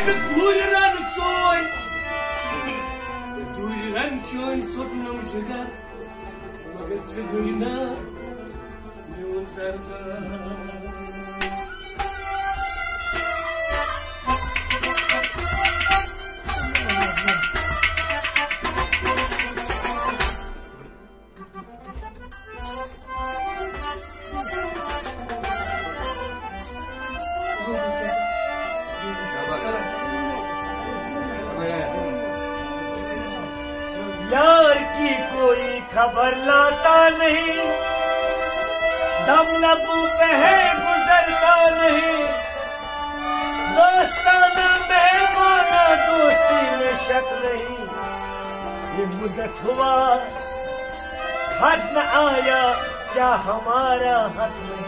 Duran soy, duran chon sotnam jaga, magar chadina myon sarza. यार की कोई खबर लाता नहीं, दम लबों पे है गुजरता नहीं, दोस्ताना मेहमाना दोस्ती में शक नहीं, ये मुद्दत हुआ खत न आया क्या हमारा हक नहीं।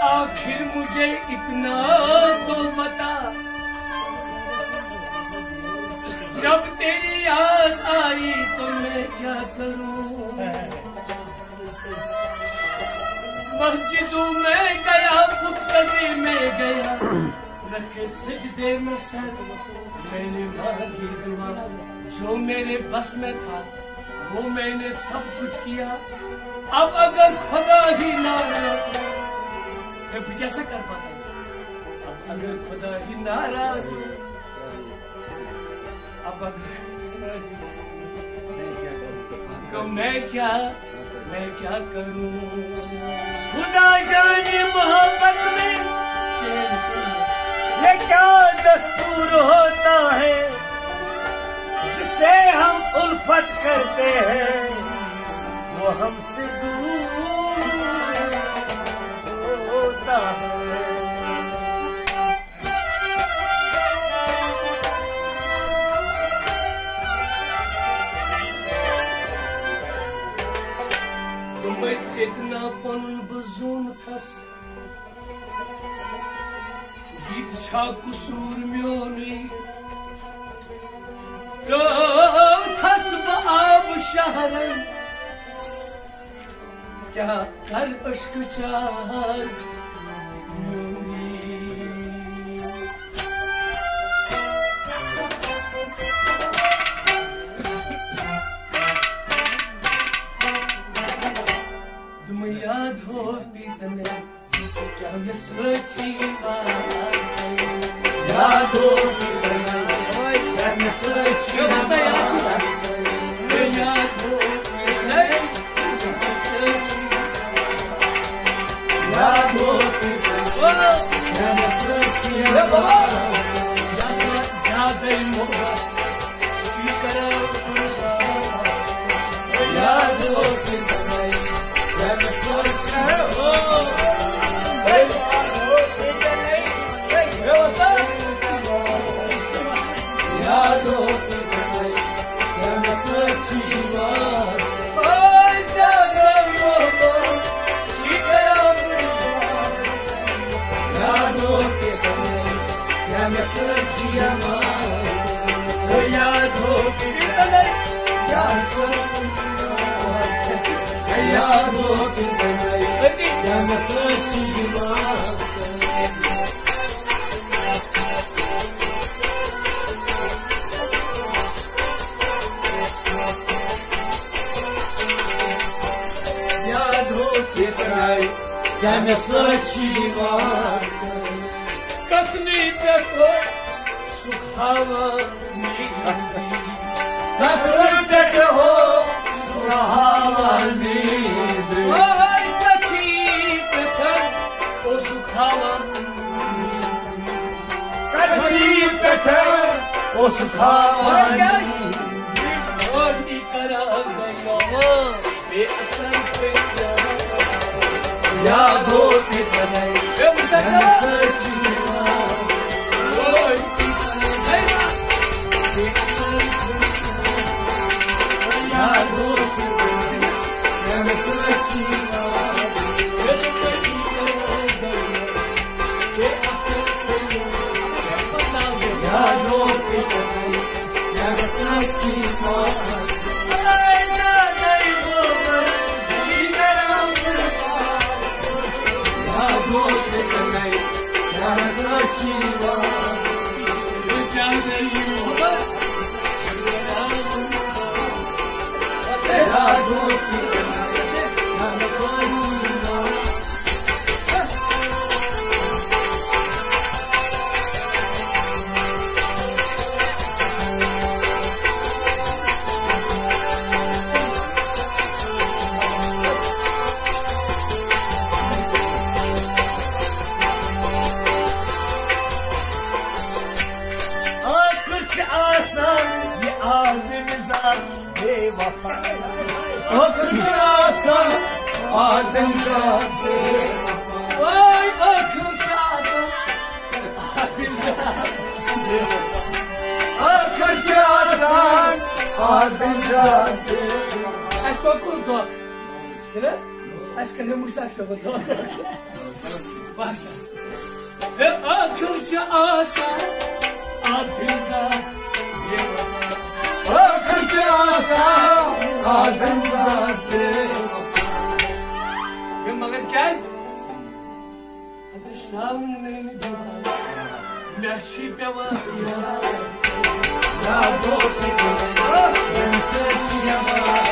आखिर मुझे इतना तो बता, जब तेरी याद आई तो मैं क्या करूं। मस्जिदों में गया, खुदकशी में गया, रखे सजदे में सर, मैंने मांगी दुआ, जो मेरे बस में था वो मैंने सब कुछ किया। अब अगर खुदा ही नाराज है मैं कैसे कर पाता हूँ। अब अगर खुदा ही नाराज हो, अब अगर तो मैं क्या करूँ। खुदा जाने मोहब्बत में ये क्या दस्तूर होता है, जिसे हम उल्फत करते हैं वो हमसे दूर होता है। तुम्हें चेतना पन बजून थस, गीत छा कुसूर म्योनी, थस आब शहरन क्या कर अश्क चार तुम याद हो बीतने क्या मैं सोची याद हो बीतने क्या मैं सोची याद हो याद हो क्या मैं सोची कसनी पे को सुखावा कसनी पे हो सुहावा नींद कथी पे ओ सुखावा कथी पे ओ सुखावा और करा गया बेअसर पे याद होती तने Acho que eu não sei se eu vou dar. Basta. Akılcı asa, adınıza Akılcı asa, adınıza Yung mga guys, adışlanın diyor, meşi pevaya, ya dosti diyor, meşi pevaya,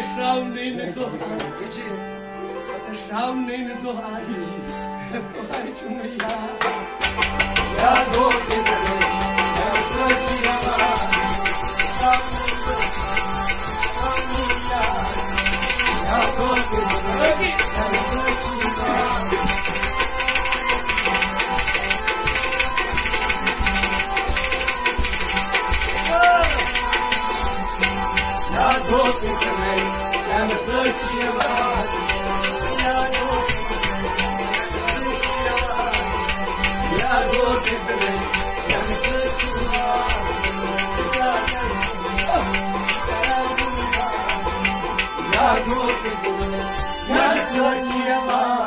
Shravnin dohai Bohai chumiya Ya dosti Ya